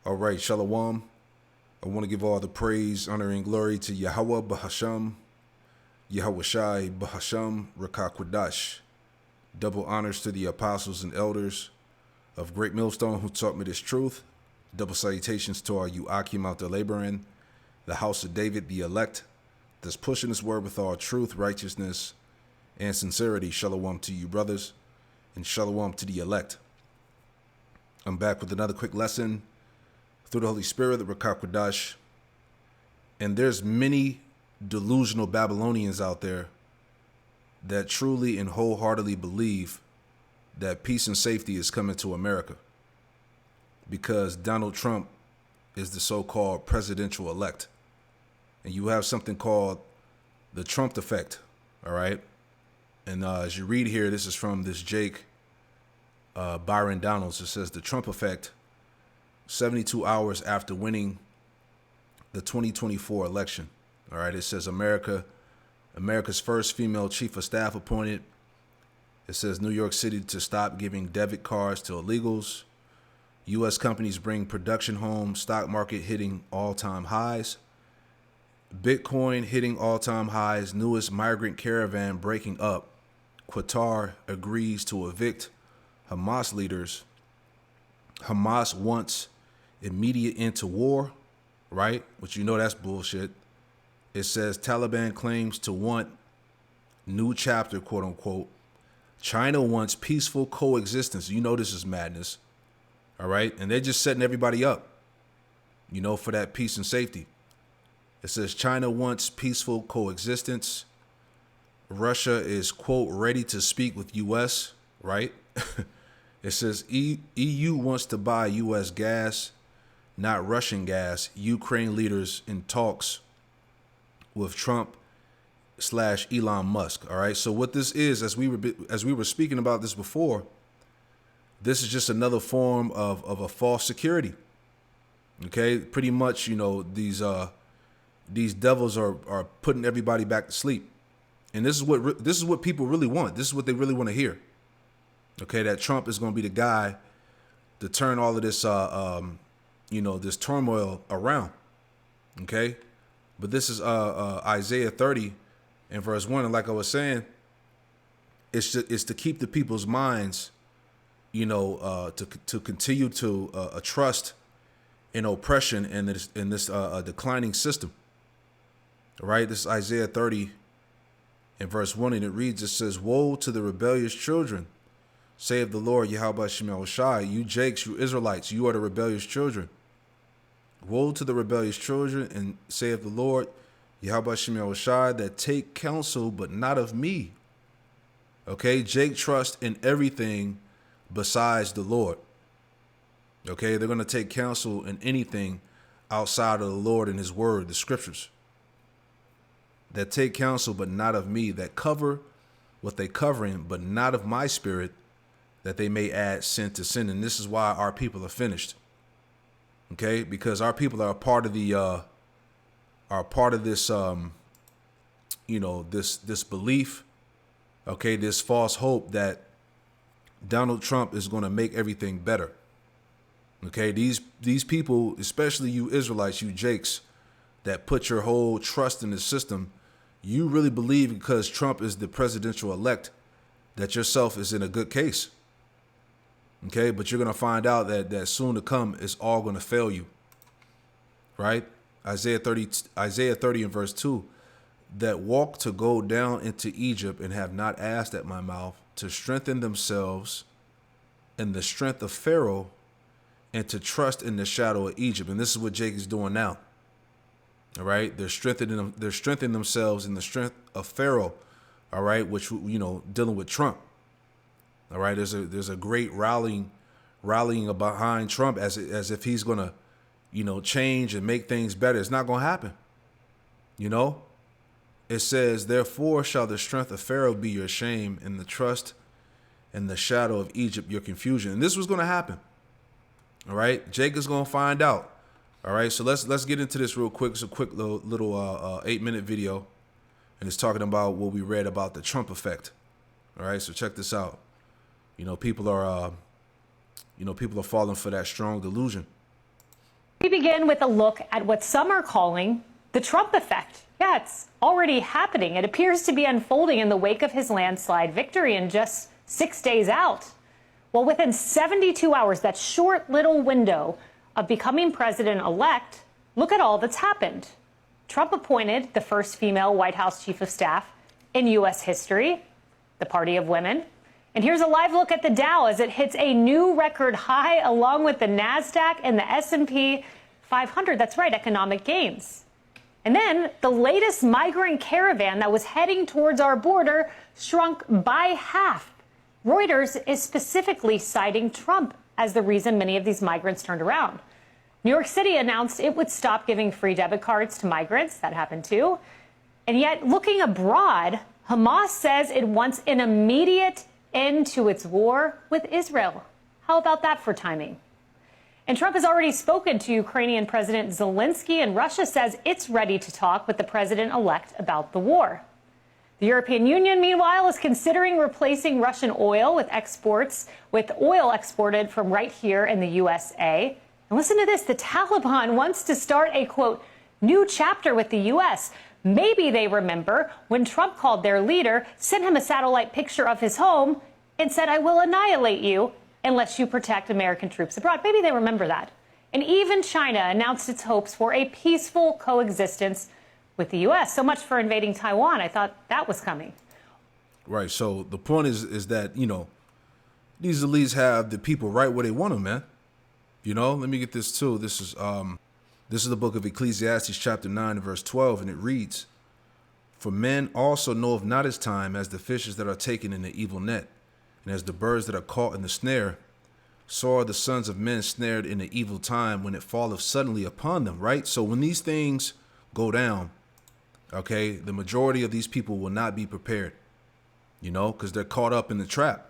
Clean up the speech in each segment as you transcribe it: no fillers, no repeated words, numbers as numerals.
All right, Shalom. I want to give all the praise, honor, and glory to Yahweh Bahasham, Yahweh Shai Bahasham, Rakakwadash. Double honors to the apostles and elders of Great Millstone who taught me this truth. Double salutations to our Yuakim out there laboring, the house of David, the elect, that's pushing this word with all truth, righteousness, and sincerity. Shalom to you, brothers, and shalom to the elect. I'm back with another quick lesson through the Holy Spirit, the Rakakwadash. And there's many delusional Babylonians out there that truly and wholeheartedly believe that peace and safety is coming to America because Donald Trump is the so-called presidential elect. And you have something called the Trump effect, all right? And as you read here, this is from this Jake Byron Donalds. It says the Trump effect, 72 hours after winning the 2024 election. All right, it says America's first female chief of staff appointed. It says New York City to stop giving debit cards to illegals. U.S. companies bring production home. Stock market hitting all-time highs. Bitcoin hitting all-time highs. Newest migrant caravan breaking up. Qatar agrees to evict Hamas leaders. Hamas wants immediate end to war, right? Which you know that's bullshit. It says Taliban claims to want new chapter, quote unquote. China wants peaceful coexistence. You know this is madness, all right? And they're just setting everybody up, you know, for that peace and safety. It says China wants peaceful coexistence. Russia is, quote, ready to speak with U.S., right? It says EU wants to buy U.S. gas, not Russian gas. Ukraine leaders in talks with Trump / Elon Musk. All right. So what this is, as we were speaking about this before, this is just another form of a false security. Okay. Pretty much, you know, these devils are putting everybody back to sleep. And this is what people really want. This is what they really want to hear. Okay, that Trump is going to be the guy to turn all of this, this turmoil around. Okay, but this is Isaiah 30 and verse 1, and like I was saying, it's to keep the people's minds, to continue to trust in oppression and in this declining system. All right, this is Isaiah 30 and verse 1, and it reads, it says, "Woe to the rebellious children, saith the Lord, Yahweh Shemel Shai, you Jakes, you Israelites, you are the rebellious children. Woe to the rebellious children, and saith the Lord, Yahweh Shemel Shai, that take counsel, but not of me." Okay, Jake trusts in everything besides the Lord. Okay, they're going to take counsel in anything outside of the Lord and his word, the scriptures. That take counsel, but not of me, that cover what they covering, but not of my spirit, that they may add sin to sin. And this is why our people are finished. Okay, because our people are a part of this this belief, okay, this false hope that Donald Trump is going to make everything better. Okay, these people, especially you Israelites, you Jakes, that put your whole trust in the system, you really believe because Trump is the presidential elect that yourself is in a good case. Okay, but you're going to find out that soon to come, it's all going to fail you. Right? Isaiah 30 and verse 2, that walk to go down into Egypt and have not asked at my mouth, to strengthen themselves in the strength of Pharaoh and to trust in the shadow of Egypt. And this is what Jake is doing now. All right, they're strengthening themselves in the strength of Pharaoh. All right, which, dealing with Trump. All right, there's a great rallying behind Trump as if he's gonna, change and make things better. It's not gonna happen. It says, therefore shall the strength of Pharaoh be your shame, and the trust and the shadow of Egypt your confusion. And this was gonna happen. All right, Jake is gonna find out. All right, so let's get into this real quick. It's a quick little 8-minute video, and it's talking about what we read about the Trump effect. All right, so check this out. People are falling for that strong delusion. We begin with a look at what some are calling the Trump effect. Yeah, it's already happening. It appears to be unfolding in the wake of his landslide victory in just 6 days out. Well, within 72 hours, that short little window of becoming president-elect, look at all that's happened. Trump appointed the first female White House chief of staff in U.S. history, the Party of Women. And here's a live look at the Dow as it hits a new record high, along with the NASDAQ and the S&P 500. That's right, economic gains. And then the latest migrant caravan that was heading towards our border shrunk by half. Reuters is specifically citing Trump as the reason many of these migrants turned around. New York City announced it would stop giving free debit cards to migrants. That happened too. And yet, looking abroad, Hamas says it wants an immediate end to its war with Israel. How about that for timing? And Trump has already spoken to Ukrainian President Zelensky, and Russia says it's ready to talk with the president-elect about the war. The European Union, meanwhile, is considering replacing Russian oil with oil exported from right here in the USA. And listen to this. The Taliban wants to start a, quote, new chapter with the U.S. Maybe they remember when Trump called their leader, sent him a satellite picture of his home, and said, I will annihilate you unless you protect American troops abroad. Maybe they remember that. And even China announced its hopes for a peaceful coexistence with the U.S. So much for invading Taiwan. I thought that was coming. Right. So the point is that, you know, these elites have the people right where they want them, man. You know, let me get this too. This is the book of Ecclesiastes, chapter 9, verse 12, and it reads, For men also knoweth not his time, as the fishes that are taken in the evil net, and as the birds that are caught in the snare. So are the sons of men snared in the evil time, when it falleth suddenly upon them, right? So when these things go down, okay, the majority of these people will not be prepared, you know, because they're caught up in the trap.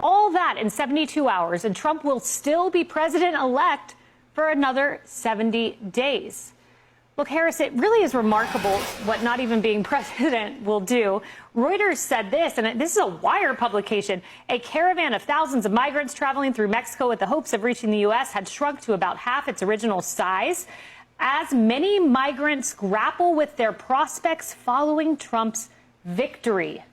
All that in 72 hours, and Trump will still be president-elect for another 70 days. Look, Harris, it really is remarkable what not even being president will do. Reuters said this, and this is a Wire publication. A caravan of thousands of migrants traveling through Mexico with the hopes of reaching the U.S. had shrunk to about half its original size, as many migrants grapple with their prospects following Trump's victory.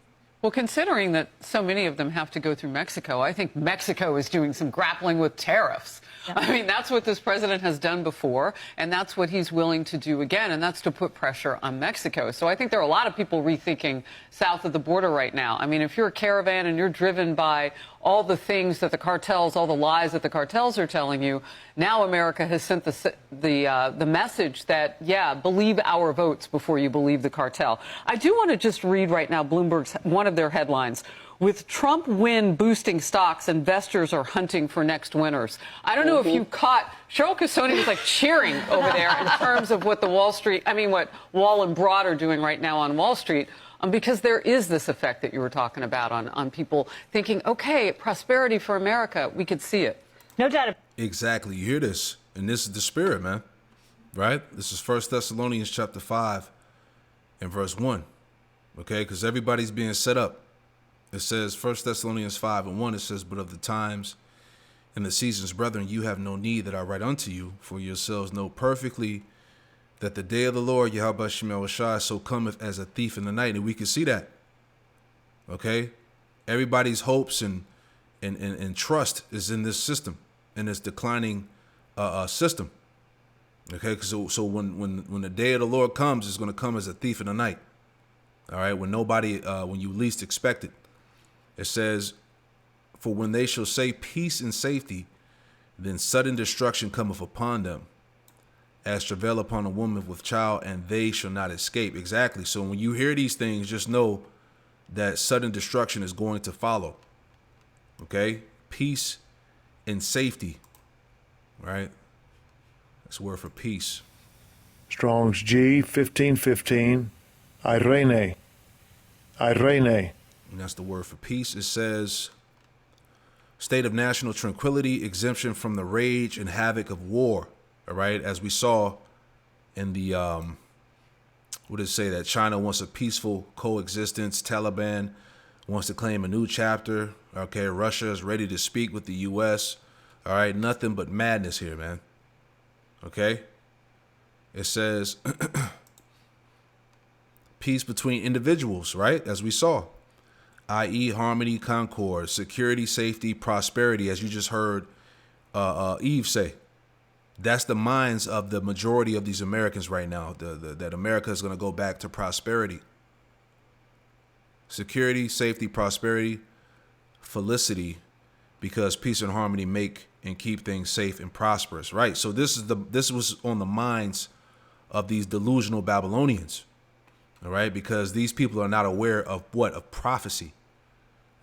Well, considering that so many of them have to go through Mexico, I think Mexico is doing some grappling with tariffs. Yep. I mean, that's what this president has done before, and that's what he's willing to do again, and that's to put pressure on Mexico. So I think there are a lot of people rethinking south of the border right now. I mean, if you're a caravan and you're driven by all the things that the cartels, all the lies that the cartels are telling you, now America has sent the message that, yeah, believe our votes before you believe the cartel. I do want to just read right now Bloomberg's one of their headlines. With Trump win boosting stocks, investors are hunting for next winners. I don't know if you caught, Cheryl Casoni was like cheering over there in terms of what what Wall and Broad are doing right now on Wall Street. Because there is this effect that you were talking about on people thinking, okay, prosperity for America, we could see it. No doubt. Exactly. You hear this, and this is the spirit, man. Right? This is 1 Thessalonians chapter 5 and verse 1. Okay? Because everybody's being set up. It says, 1 Thessalonians 5 and 1, it says, But of the times and the seasons, brethren, you have no need that I write unto you, for yourselves know perfectly that the day of the Lord, Yahweh Shemel Shai, so cometh as a thief in the night. And we can see that. Okay? Everybody's hopes and trust is in this system, in this declining system. Okay? So when the day of the Lord comes, it's going to come as a thief in the night. All right? When you least expect it. It says, For when they shall say peace and safety, then sudden destruction cometh upon them, as travail upon a woman with child, and they shall not escape. Exactly. So when you hear these things, just know that sudden destruction is going to follow. Okay? Peace and safety. Right? That's a word for peace. Strong's G 1515. Irene. And that's the word for peace. It says, state of national tranquility, exemption from the rage and havoc of war. All right, as we saw in the, what did it say, that China wants a peaceful coexistence. Taliban wants to claim a new chapter. Okay, Russia is ready to speak with the U.S. All right, nothing but madness here, man. Okay? It says peace between individuals, right? As we saw, i.e. harmony, concord, security, safety, prosperity, as you just heard Eve say. That's the minds of the majority of these Americans right now, that America is going to go back to prosperity. Security, safety, prosperity, felicity, because peace and harmony make and keep things safe and prosperous, right? So this was on the minds of these delusional Babylonians, all right? Because these people are not aware of what? Of prophecy,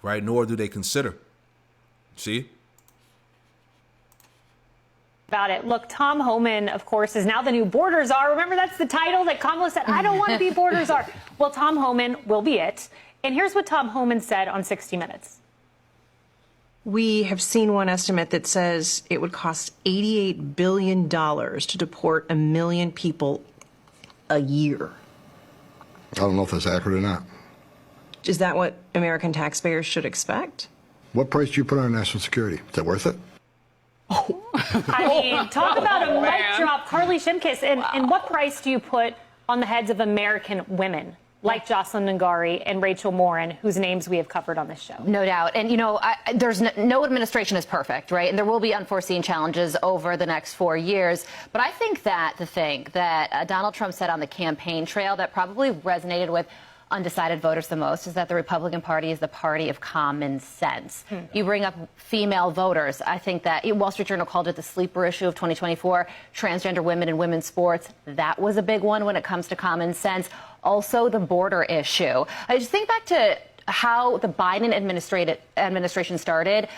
right? Nor do they consider. See? About it. Look, Tom Homan, of course, is now the new border czar. Remember, that's the title that Kamala said, I don't want to be border czar. Well, Tom Homan will be it. And here's what Tom Homan said on 60 Minutes. We have seen one estimate that says it would cost $88 billion to deport 1 million people a year. I don't know if that's accurate or not. Is that what American taxpayers should expect? What price do you put on national security? Is that worth it? I mean, talk about a mic drop, Carly Shimkus. And what price do you put on the heads of American women like Jocelyn Ngari and Rachel Morin, whose names we have covered on this show? No doubt. And, you know, there's no administration is perfect, right? And there will be unforeseen challenges over the next 4 years. But I think that the thing that Donald Trump said on the campaign trail that probably resonated with undecided voters the most is that the Republican Party is the party of common sense. You bring up female voters. I think that Wall Street Journal called it the sleeper issue of 2024, transgender women in women's sports. That was a big one when it comes to common sense. Also, the border issue. I just think back to how the Biden administration started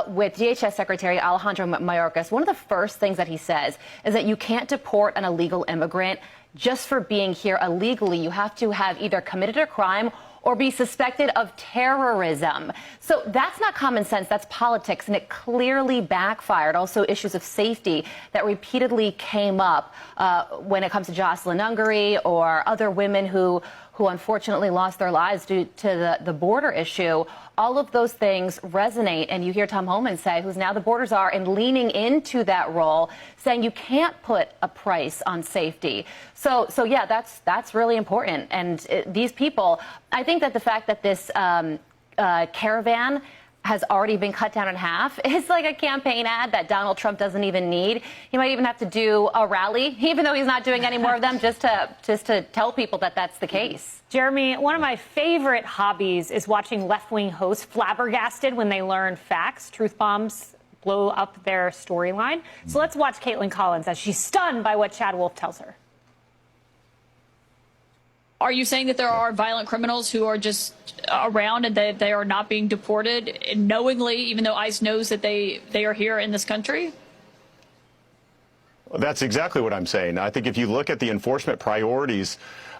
with DHS Secretary Alejandro Mayorkas. One of the first things that he says is that you can't deport an illegal immigrant just for being here illegally. You have to have either committed a crime or be suspected of terrorism. So that's not common sense, that's politics, and it clearly backfired. Also, issues of safety that repeatedly came up when it comes to Jocelyn Ngari or other women who unfortunately lost their lives due to the border issue. All of those things resonate, and you hear Tom Homan say, who's now the border czar, and leaning into that role, saying you can't put a price on safety. So yeah, that's really important. And these people, I think that the fact that this caravan has already been cut down in half is like a campaign ad that Donald Trump doesn't even need. He might even have to do a rally, even though he's not doing any more of them, just to tell people that that's the case. Jeremy, one of my favorite hobbies is watching left-wing hosts flabbergasted when they learn facts. Truth bombs blow up their storyline. So let's watch Caitlin Collins as she's stunned by what Chad Wolf tells her. Are you saying that there are violent criminals who are just around and that they are not being deported knowingly, even though ICE knows that they are here in this country? Well, that's exactly what I'm saying. I think if you look at the enforcement priorities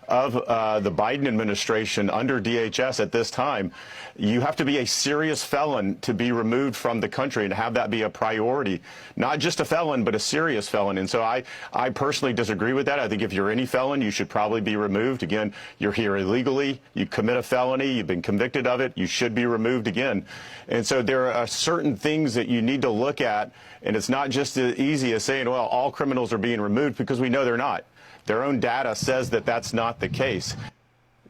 of the Biden administration under DHS at this time, you have to be a serious felon to be removed from the country and have that be a priority. Not just a felon, but a serious felon. And so I personally disagree with that. I think if you're any felon, you should probably be removed. Again, you're here illegally, you commit a felony, you've been convicted of it, you should be removed again. And so there are certain things that you need to look at, and it's not just as easy as saying, well, all criminals are being removed, because we know they're not. Their own data says that that's not the case.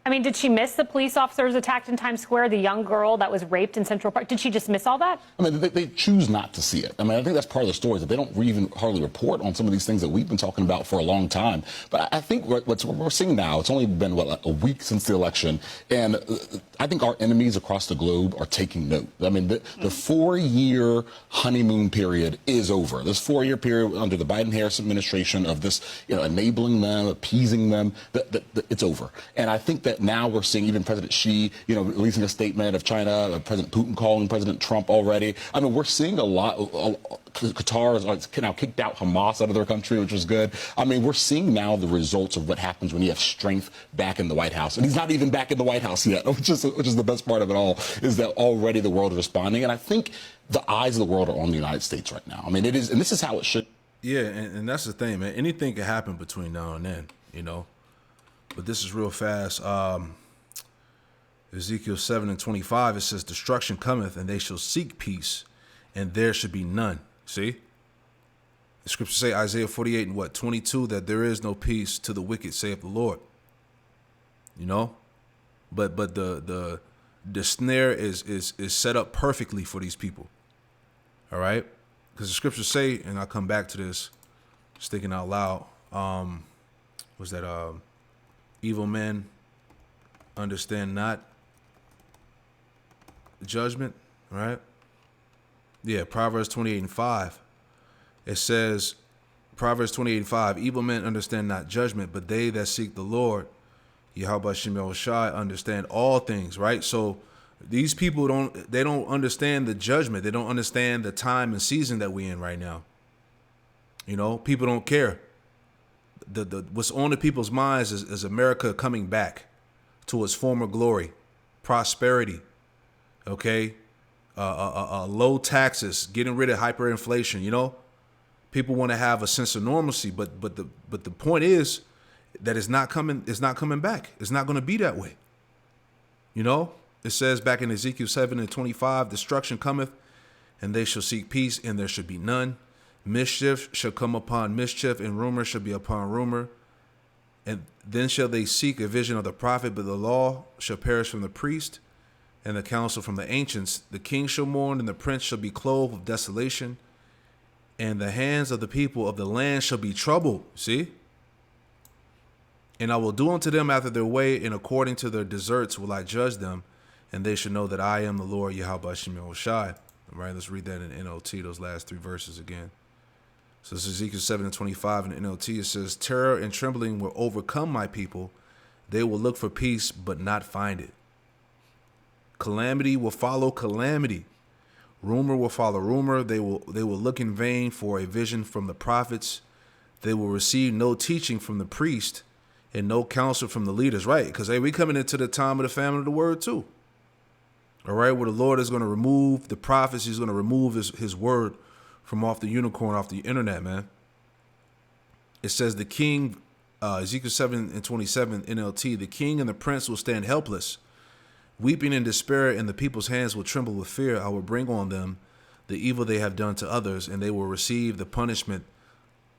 I mean, did she miss the police officers attacked in Times Square, the young girl that was raped in Central Park? Did she just miss all that? I mean, they choose not to see it. I mean, I think that's part of the story, is that they don't even hardly report on some of these things that we've been talking about for a long time. But I think what we're seeing now, it's only been, a week since the election, and I think our enemies across the globe are taking note. I mean, the 4-year honeymoon period is over. This 4-year period under the Biden-Harris administration of this, enabling them, appeasing them, it's over. And I think that now we're seeing even President Xi, releasing a statement of China, President Putin calling President Trump already. I mean, we're seeing a lot. Qatar has now kicked out Hamas out of their country, which is good. I mean, we're seeing now the results of what happens when you have strength back in the White House. And he's not even back in the White House yet, which is the best part of it all, is that already the world is responding. And I think the eyes of the world are on the United States right now. I mean, it is, and this is how it should. Yeah, and that's the thing, man. Anything can happen between now and then, But this is real fast. Ezekiel 7:25, it says, destruction cometh, and they shall seek peace, and there should be none. See? The scriptures say, Isaiah 48 and 22, that there is no peace to the wicked, saith the Lord. You know? But the snare is set up perfectly for these people. All right? Because the scriptures say, and I'll come back to this, just thinking out loud, was that evil men understand not judgment, right? Yeah, Proverbs 28 and 5. It says, Proverbs 28 and 5, evil men understand not judgment, but they that seek the Lord, Yahweh Shem Shai, understand all things, right? So these people don't understand the judgment. They don't understand the time and season that we're in right now. You know, people don't care. What's on the people's minds is America coming back to its former glory, prosperity, okay? Low taxes, getting rid of hyperinflation, you know? People want to have a sense of normalcy, but the point is that it's not coming back. It's not going to be that way. You know? It says back in Ezekiel 7 and 25, destruction cometh, and they shall seek peace, and there should be none. Mischief shall come upon mischief, and rumor shall be upon rumor. And then shall they seek a vision of the prophet, but the law shall perish from the priest, and the counsel from the ancients. The king shall mourn, and the prince shall be clothed with desolation, and the hands of the people of the land shall be troubled. See? And I will do unto them after their way, and according to their deserts will I judge them, and they shall know that I am the Lord, Yahweh Shem Shai. All right, let's read that in NLT, those last three verses again. So this is Ezekiel 7 and 25 in NLT. It says, terror and trembling will overcome my people. They will look for peace, but not find it. Calamity will follow calamity. Rumor will follow rumor. They will look in vain for a vision from the prophets. They will receive no teaching from the priest and no counsel from the leaders. Right? Because, hey, we coming into the time of the famine of the word too. All right, where the Lord is going to remove the prophets. He's going to remove his word from off the unicorn, off the internet, man. It says the king, Ezekiel 7 and 27 NLT, the king and the prince will stand helpless, weeping in despair, and the people's hands will tremble with fear. I will bring on them the evil they have done to others, and they will receive the punishment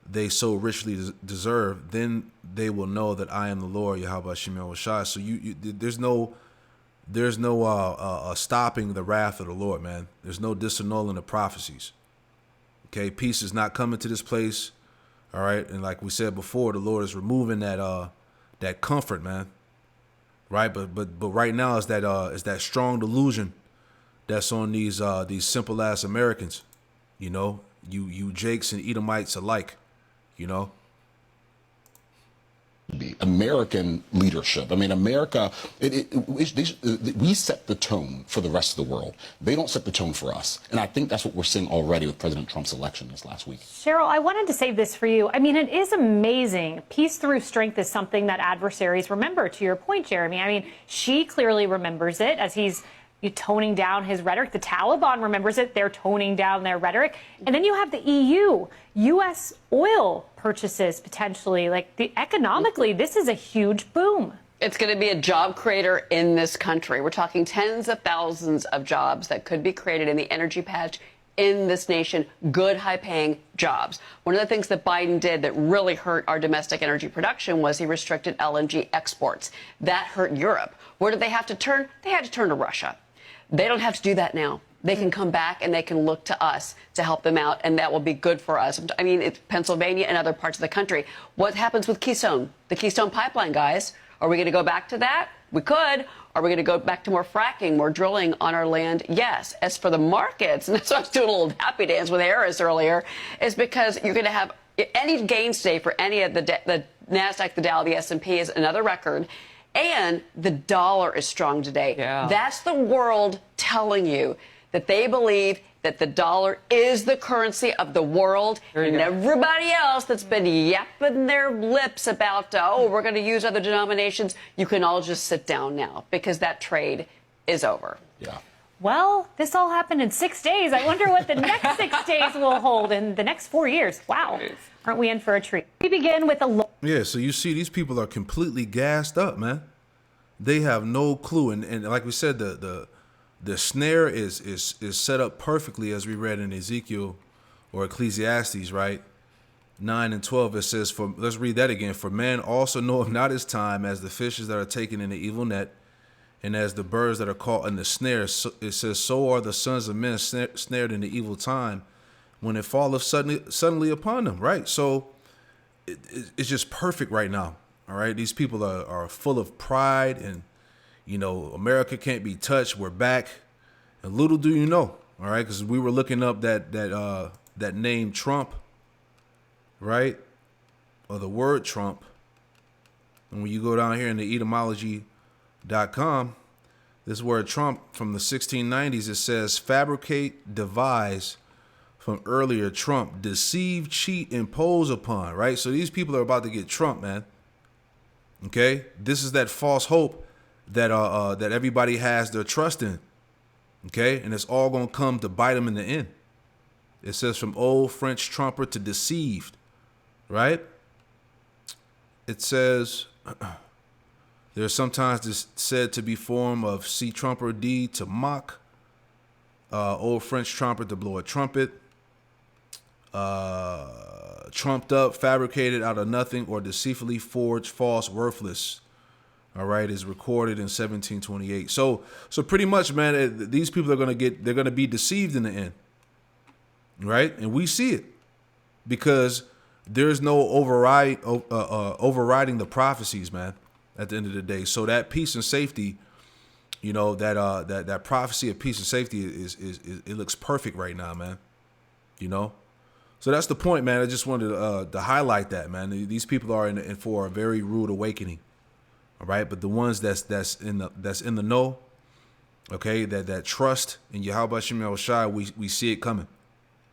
they so richly deserve. Then they will know that I am the Lord, Yahweh Shem Shai. So there's no stopping the wrath of the Lord, man. There's no disannulling the prophecies. Okay, peace is not coming to this place. All right, and like we said before, the Lord is removing that comfort, man. Right, but right now is that strong delusion that's on these simple ass Americans, you know, you Jakes and Edomites alike, you know. American leadership. I mean, America, we set the tone for the rest of the world. They don't set the tone for us. And I think that's what we're seeing already with President Trump's election this last week. Cheryl, I wanted to save this for you. I mean, it is amazing. Peace through strength is something that adversaries remember, to your point, Jeremy. I mean, she clearly remembers it as he's toning down his rhetoric. The Taliban remembers it. They're toning down their rhetoric. And then you have the EU, U.S. oil purchases potentially. Like, economically, this is a huge boom. It's going to be a job creator in this country. We're talking tens of thousands of jobs that could be created in the energy patch in this nation, good, high-paying jobs. One of the things that Biden did that really hurt our domestic energy production was he restricted LNG exports. That hurt Europe. Where did they have to turn? They had to turn to Russia. They don't have to do that now. They can come back and they can look to us to help them out, and that will be good for us. I mean, it's Pennsylvania and other parts of the country. What happens with Keystone? The Keystone Pipeline, guys. Are we going to go back to that? We could. Are we going to go back to more fracking, more drilling on our land? Yes. As for the markets, and that's why I was doing a little happy dance with Harris earlier, is because you're going to have any gains today for any of the NASDAQ, the Dow, the S&P is another record. And the dollar is strong today. Yeah. That's the world telling you that they believe that the dollar is the currency of the world, and everybody else that's been yapping their lips about, oh, we're going to use other denominations, you can all just sit down now because that trade is over. Yeah. Well, this all happened in 6 days. I wonder what the next 6 days will hold in the next 4 years. Wow. Aren't we in for a treat? We begin with a Yeah, so you see these people are completely gassed up, man. They have no clue. And like we said, the snare is set up perfectly, as we read in Ezekiel or Ecclesiastes, right? 9 and 12, it says, "For let's read that again. For man also knoweth not his time, as the fishes that are taken in the evil net, and as the birds that are caught in the snare. So, it says, so are the sons of men snared in the evil time, when it falleth suddenly upon them." Right? So it's just perfect right now. All right, these people are full of pride, and America can't be touched. We're back, and little do you know, all right, because we were looking up that name Trump, right, or the word Trump, and when you go down here in the etymology.com, this word Trump from the 1690s, it says fabricate, devise, from earlier Trump, deceive, cheat, impose upon, right? So these people are about to get Trump, man. Okay, this is that false hope that that everybody has their trust in. Okay, and it's all gonna come to bite them in the end. It says from old French trumper to deceived, right? It says there's sometimes this said to be form of sea trumper D to mock, old French trumper to blow a trumpet, trumped up, fabricated out of nothing, or deceitfully forged, false, worthless. All right, is recorded in 1728. So pretty much, man, these people are they're gonna be deceived in the end, right? And we see it because there's no overriding the prophecies, man. At the end of the day, so that peace and safety, that prophecy of peace and safety is it looks perfect right now, man. So that's the point, man. I just wanted to highlight that, man. These people are in for a very rude awakening, all right. But the ones that's in the know, okay, that trust in Yahweh Shem Shai, we see it coming,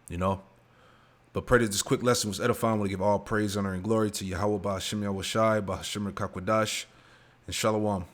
But pray that this quick lesson was edifying. I want to give all praise, honor, and glory to Yahweh Ba'Shem Yahushai, Ba'Shem Kakwadash, and Shalom.